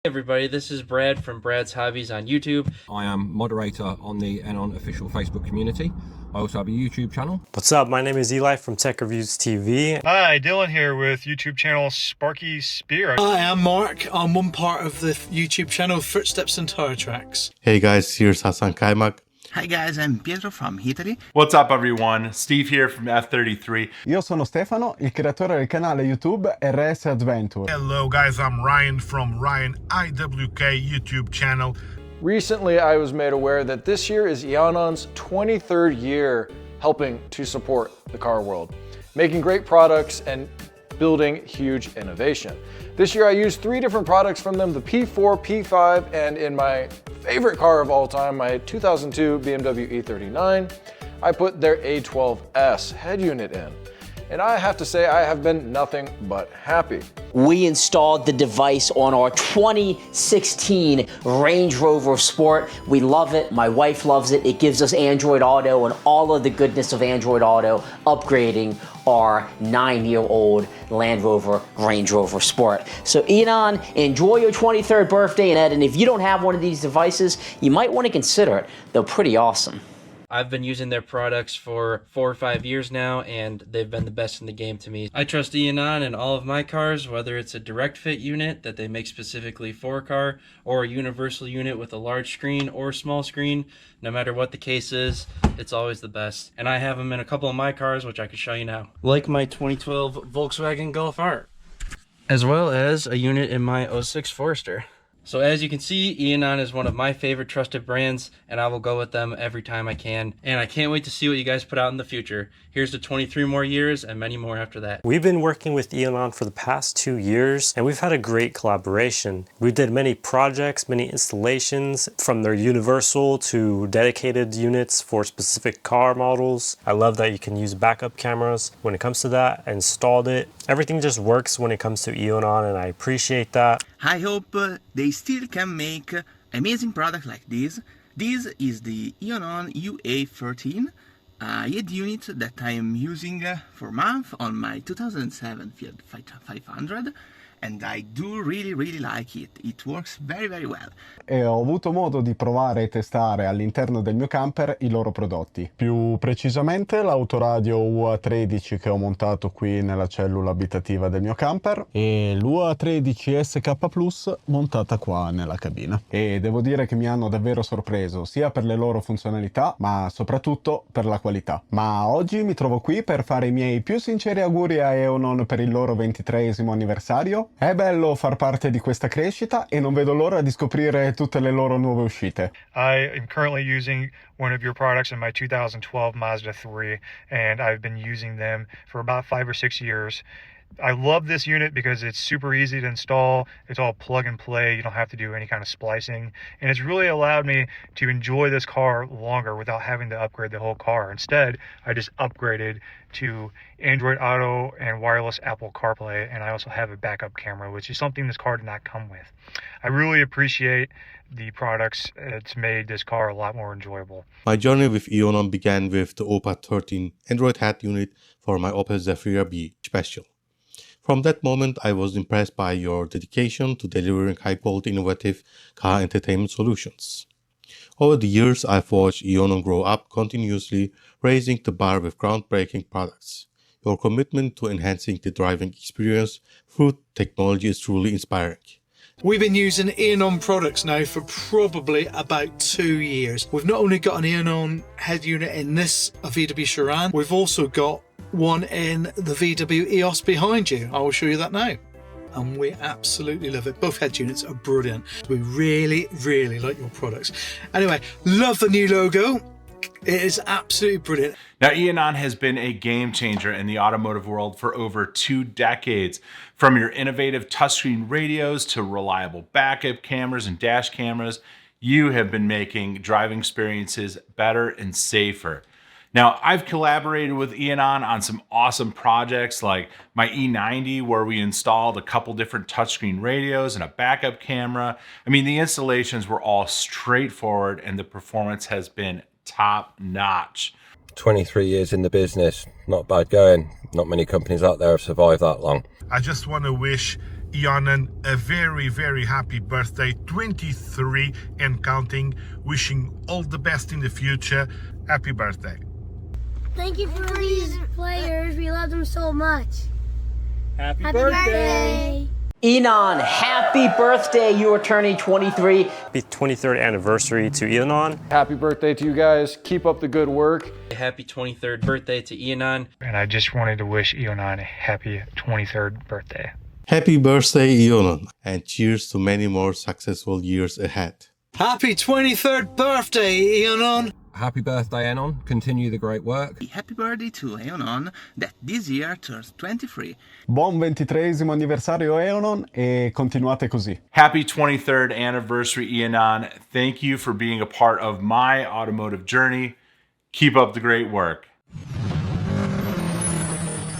Everybody, this is Brad from Brad's Hobbies on YouTube. I am moderator on the Eonon official Facebook community. I also have a YouTube channel. What's up? My name is Eli from Tech Reviews TV. Hi, Dylan here with YouTube channel Sparky Spear. Hi, I'm Mark. I'm one part of the YouTube channel Footsteps and Tire Tracks. Hey guys, here's Hassan Kaymak. Hi guys, I'm Pietro from Italy. What's up everyone? Steve here from F33. Io sono Stefano, il creatore del canale YouTube RS Adventure. Hello guys, I'm Ryan from Ryan IWK YouTube channel. Recently, I was made aware that this year is Eonon's 23rd year helping to support the car world, making great products and building huge innovation. This year I used 3 different products from them, the P4, P5, and in my favorite car of all time, my 2002 BMW E39, I put their A12S head unit in. And I have to say, I have been nothing but happy. We installed the device on our 2016 Range Rover Sport. We love it. My wife loves it. It gives us Android Auto and all of the goodness of Android Auto, upgrading our 9-year-old Land Rover Range Rover Sport. So Eonon, enjoy your 23rd birthday, and if you don't have one of these devices, you might want to consider it. They're pretty awesome. I've been using their products for 4 or 5 years now, and they've been the best in the game to me. I trust Eonon in all of my cars, whether it's a direct fit unit that they make specifically for a car, or a universal unit with a large screen or small screen. No matter what the case is, it's always the best. And I have them in a couple of my cars, which I can show you now. Like my 2012 Volkswagen Golf R, as well as a unit in my 06 Forester. So as you can see, Eonon is one of my favorite trusted brands, and I will go with them every time I can. And I can't wait to see what you guys put out in the future. Here's to 23 more years and many more after that. We've been working with Eonon for the past 2 years, and we've had a great collaboration. We did many projects, many installations, from their universal to dedicated units for specific car models. I love that you can use backup cameras when it comes to that. I installed it. Everything just works when it comes to Eonon, and I appreciate that. I hope they still can make amazing products like this. This is the Eonon UA13 head unit that I am using for a month on my 2007 Fiat 500, and I do really like it. It works very well. E ho avuto modo di provare e testare all'interno del mio camper i loro prodotti. Più precisamente l'autoradio UA13 che ho montato qui nella cellula abitativa del mio camper e l'UA13 SK Plus montata qua nella cabina. E devo dire che mi hanno davvero sorpreso, sia per le loro funzionalità, ma soprattutto per la qualità. Ma oggi mi trovo qui per fare i miei più sinceri auguri a Eonon per il loro 23esimo anniversario. È bello far parte di questa crescita e non vedo l'ora di scoprire tutte le loro nuove uscite. I am currently using one of your products in my 2012 Mazda 3, and I've been using them for about 5 or 6 years. I love this unit because it's super easy to install. It's all plug and play. You don't have to do any kind of splicing. And it's really allowed me to enjoy this car longer without having to upgrade the whole car. Instead, I just upgraded to Android Auto and wireless Apple CarPlay. And I also have a backup camera, which is something this car did not come with. I really appreciate the products. It's made this car a lot more enjoyable. My journey with Eonon began with the OPA 13 Android head unit for my Opel Zafira B Special. From that moment, I was impressed by your dedication to delivering high-quality, innovative car entertainment solutions. Over the years, I've watched Eonon grow up continuously, raising the bar with groundbreaking products. Your commitment to enhancing the driving experience through technology is truly inspiring. We've been using Eonon products now for probably about 2 years. We've not only got an Eonon head unit in this VW Charan, we've also got one in the VW EOS behind you. I will show you that now. And we absolutely love it. Both head units are brilliant. We really like your products. Anyway, love the new logo. It is absolutely brilliant. Now, Eonon has been a game changer in the automotive world for over 2 decades. From your innovative touchscreen radios to reliable backup cameras and dash cameras, you have been making driving experiences better and safer. Now, I've collaborated with Eonon on some awesome projects like my E90, where we installed a couple different touchscreen radios and a backup camera. I mean, the installations were all straightforward and the performance has been top notch. 23 years in the business, not bad going. Not many companies out there have survived that long. I just want to wish Eonon a very, very happy birthday, 23 and counting. Wishing all the best in the future. Happy birthday. Thank you for these players. We love them so much. Happy birthday. Eonon, happy birthday. You are turning 23. Happy 23rd anniversary to Eonon. Happy birthday to you guys. Keep up the good work. Happy 23rd birthday to Eonon. And I just wanted to wish Eonon a happy 23rd birthday. Happy birthday, Eonon, and cheers to many more successful years ahead. Happy 23rd birthday, Eonon. Happy birthday, Eonon. Continue the great work. Happy birthday to Eonon that this year turns 23. Buon 23esimo anniversario Eonon e continuate così. Happy 23rd anniversary, Eonon. Thank you for being a part of my automotive journey. Keep up the great work.